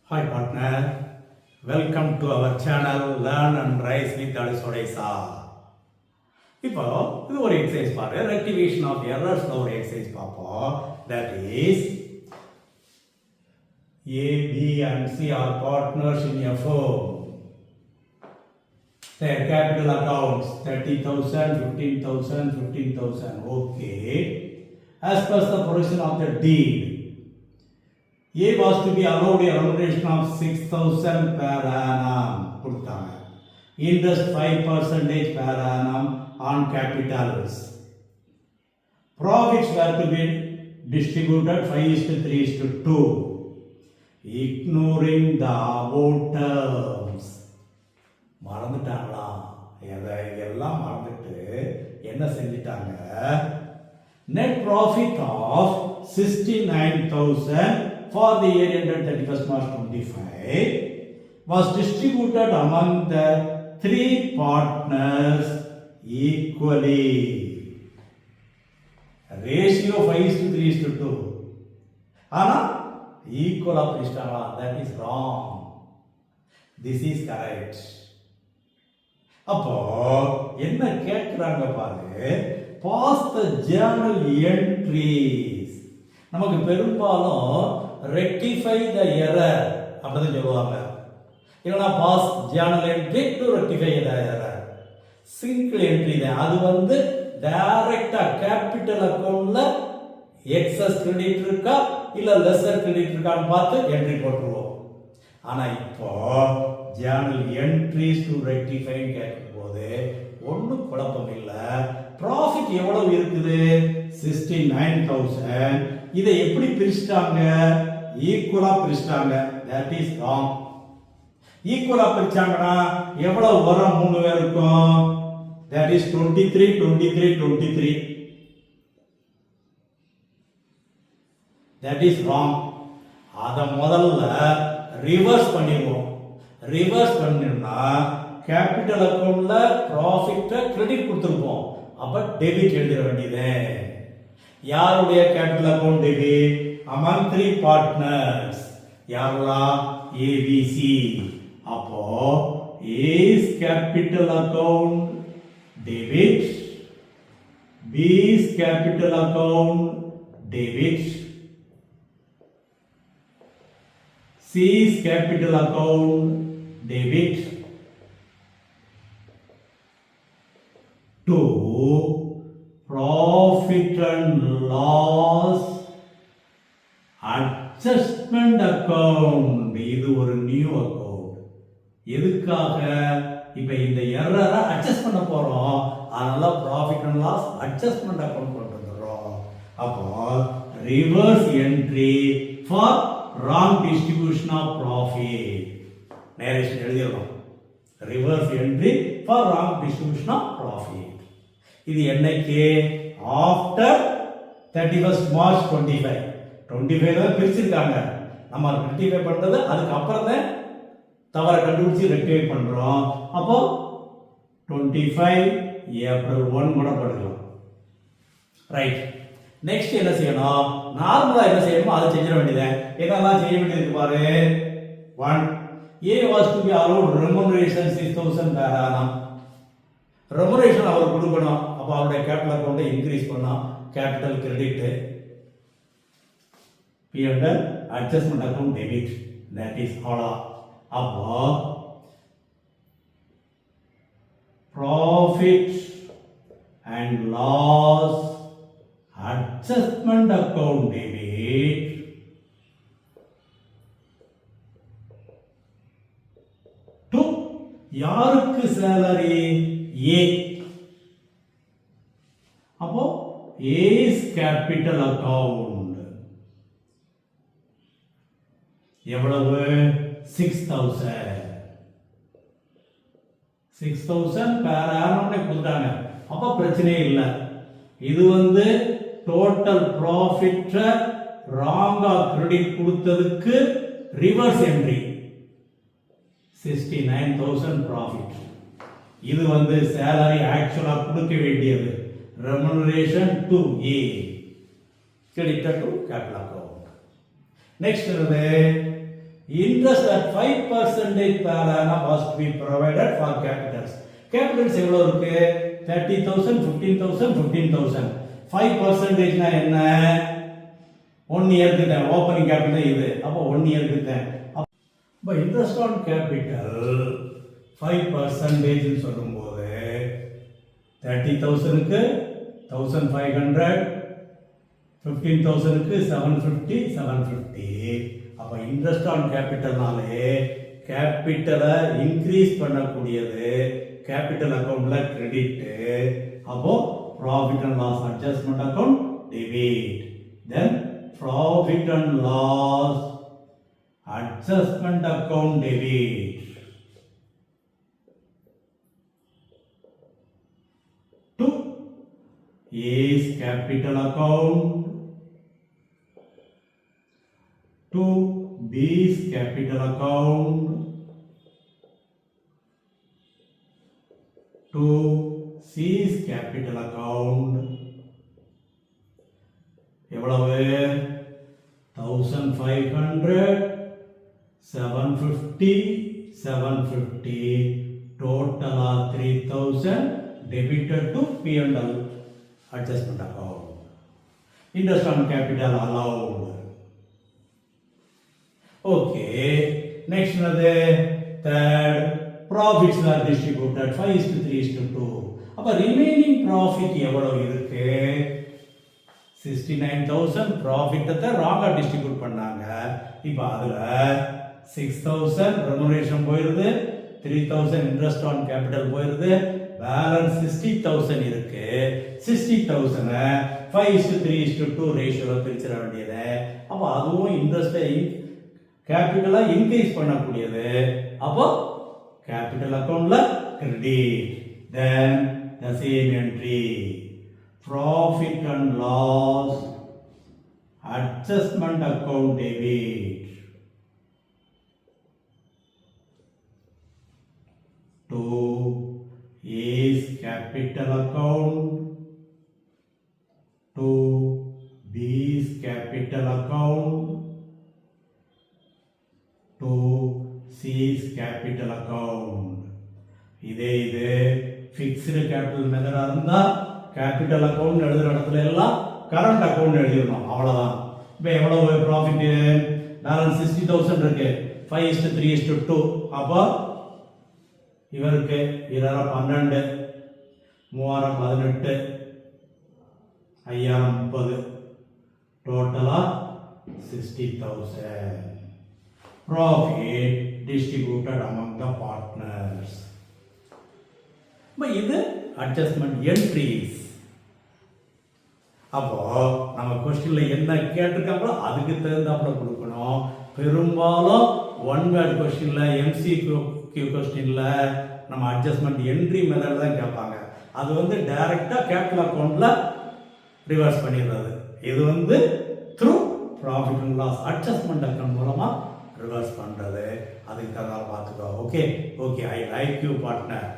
Hi partner, welcome to our channel Learn and Rise with Alice Odessa. இப்போ இது ஒரு exercise பாரு, rectification of errors ஒரு exercise பார்ப்போம். That is A, B and C are partners in a firm. Their capital accounts 30,000, 15,000, 15,000. Okay. As per the provision of the deed, A was to be allowed a remuneration of 6,000 per annum. கொடுத்தாங்க. Interest 5% per annum on capitals. Profits were to be distributed 5:3:2. Ignoring the above terms. மறந்துட்டாங்களா? இதெல்லாம் மறந்துட்டு என்ன செஞ்சிட்டாங்க? Net profit of 69,000 for the year ended 31st March 25 was distributed among the three partners equally. Ratio 5:3:2. Ana equal of Ishtala, that is wrong. This is correct. அப்போ என்ன கேட்கிறாங்க பாரு, pass the journal entries. நமக்கு பெரும்பாலும் rectify the error அப்படிதான் சொல்லுவாங்க. இல்லைன்னா pass journal entry to rectify the error. Single entry தான். அது வந்து டைரக்டா கேபிட்டல் அக்கவுண்ட்ல எக்ஸஸ் கிரெடிட் இருக்கா இல்ல லெஸர் கிரெடிட் இருக்கான்னு பார்த்து என்ட்ரி போட்டுருவோம். ஆனா இப்போ ஜேர்னல் என்ட்ரிஸ் டு ரெக்டிஃபை கேட்கும்போது ஒன்றும் குழப்பம் இல்லை. ப்ராஃபிட் எவ்வளவு இருக்குது? 69,000. இதை எப்படி பிரிச்சிட்டாங்க? ஈக்குவலா பிரிச்சிட்டாங்க. That is wrong. ஈக்குவலா பிரிச்சாங்கன்னா எவ்வளவு வரும்? 3 பேருக்கும். That is 23, 23, 23. That is wrong. அத முதல்ல ரிவர்ஸ் பண்ணிடுவோம். ரிவர்ஸ் பண்ணினா கேபிட்டல் அக்கவுண்ட்ல ப்ராஃபிட்ட கிரெடிட் கொடுத்துருப்போம். அப்ப டெபிட் எழுத வேண்டியது. யாருடைய capital account debit? among three partners. யாரெல்லாம்? ABC. அப்போ A's capital account debit, B's capital account debit, C's capital account debit to profit and loss adjustment account. இது ஒரு நியூ அக்கவுண்ட். எதுக்காக? இப்ப இந்த எரரை அட்ஜஸ்ட் பண்ண போறோம். அதனால profit and loss adjustment account கொண்டு வந்துறோம். அப்போ reverse entry for wrong distribution of profit. Narration எழுதிடலாம். Reverse entry for wrong distribution of profit. இது என்னைக்கு? After 31st March 25. 25 தான் பிரிச்சிருக்காங்க. நம்ம ரெக்டிஃபை பண்றது அதுக்கு அப்புறம் தான் தவற கண்டுபிடிச்சு ரெக்டிஃபை பண்றோம். அப்போ 25 April 1 கூட போடலாம். ரைட். நெக்ஸ்ட் என்ன செய்யணும்? நார்மலா என்ன செய்யணுமோ அதை செஞ்சிட வேண்டியது. என்னெல்லாம் செய்ய வேண்டியது பாரு. 1. A was to be allowed remuneration 6,000 per annum. Remuneration அவர் கொடுக்கணும். அப்ப அவருடைய கேபிட்டல் அக்கவுண்டை இன்க்ரீஸ் பண்ணா capital credit, P and L adjustment account debit. That is all. அப்போ profit and loss adjustment account debit to யாருக்கு salary? A. அப்போ A's capital account எவ்வளவு? 6,000. 6,000 per annum கொடுத்தாங்க. அப்ப பிரச்சனையே இல்லை. இது வந்து டோட்டல் ப்ராஃபிட் ராங்கா கிரெடிட் கொடுத்ததுக்கு ரிவர்ஸ் என்ட்ரி 69,000 ப்ராஃபிட். இது வந்து சேலரி ஆக்சுவலா கொடுக்க வேண்டியது. Remuneration to A, credited to capital account. Next interest at 5% per annum was to be provided for capitals. Capitals எவ்வளவு இருக்கு? 30,000, 15,000, 15,000. 5% னா என்ன? 1 இயருக்கு தான் ஓபனிங் கேபிட்டல் இது. அப்ப 1 இயருக்கு தான். அப்ப இன்ட்ரெஸ்ட் ஆன் கேபிட்டல் 5% ன்னு சொல்லும்போது 30,000க்கு 1500, 15,000க்கு 750, 750. அப்ப இன்ட்ரெஸ்ட் ஆன் கேபிட்டல்னாலே கேபிட்டலை இன்க்ரீஸ் பண்ணக்கூடியது கேபிட்டல் அக்கவுண்ட்ல கிரெடிட். அப்போ profit and loss adjustment account debit. Then profit and loss adjustment account debit. To A's capital account, to B's capital account, to C's capital account. எவ்வளவு? 1500, 750, 750, total 3000 debited to P&L adjustment account. Interest on capital allowed. Okay, next another third, profits were distributed 5:3:2. அப்ப remaining profit எவ்வளவு இருக்கு? 69,000 profit ராங்கா distribute பண்ணாங்க. இப்ப அதுல 6,000 remuneration போயிருது, 3,000 interest on capital போயிருது, பேலன்ஸ் 60,000 இருக்கு. 60,000 5:3:2 ரேஷியோல பிரிச்சிட வேண்டியது. அப்ப அதுவும் இன்ட்ரெஸ்ட் கேபிட்டலா இன்க்ரீஸ் பண்ணக்கூடியது. அப்போ கேபிட்டல் அக்கவுண்ட்ல credit. Then the same entry, profit and loss adjustment account debit. To A's capital account, to B's capital account, to C's capital account. இதே ஃபிக்ஸ்டு கேபிட்டல் மெத்தடா இருந்தா கேபிட்டல் அக்கவுண்ட் எழுதுற இடத்துல எல்லாம் கரண்ட் அக்கவுண்ட் எழுதிடணும், அவ்வளவுதான். இப்போ எவ்வளவு ப்ராஃபிட்? பேலன்ஸ் 60,000 இருக்கு, 5:3:2. அப்போ இவருக்கு 12, 3018, 5030, டோட்டலா 60,000. Profit distributed among the partners. இது அட்ஜஸ்ட்மெண்ட் என்ட்ரிஸ். அப்போ நம்ம கொஸ்டின்ல என்ன கேட்டிருக்காங்களோ அதுக்கு தகுந்தாப்புல கொடுக்கணும். பெரும்பாலும் ஒன் வேர்ட் கொஸ்டின்ல MCQ கொஸ்டின்ல நம்ம அட்ஜஸ்ட்மெண்ட் என்ட்ரி மெத்தட் தான் கேட்பாங்க. அது டைரக்டா கேபிட்டல் அக்கவுண்ட்ல ரிவர்ஸ் பண்ணிடுறது. இது through profit and loss adjustment account மூலமா ரிவர்ஸ் பண்றது. அதுக்கு தகுந்த பார்த்துக்கோ. Okay, I like you partner.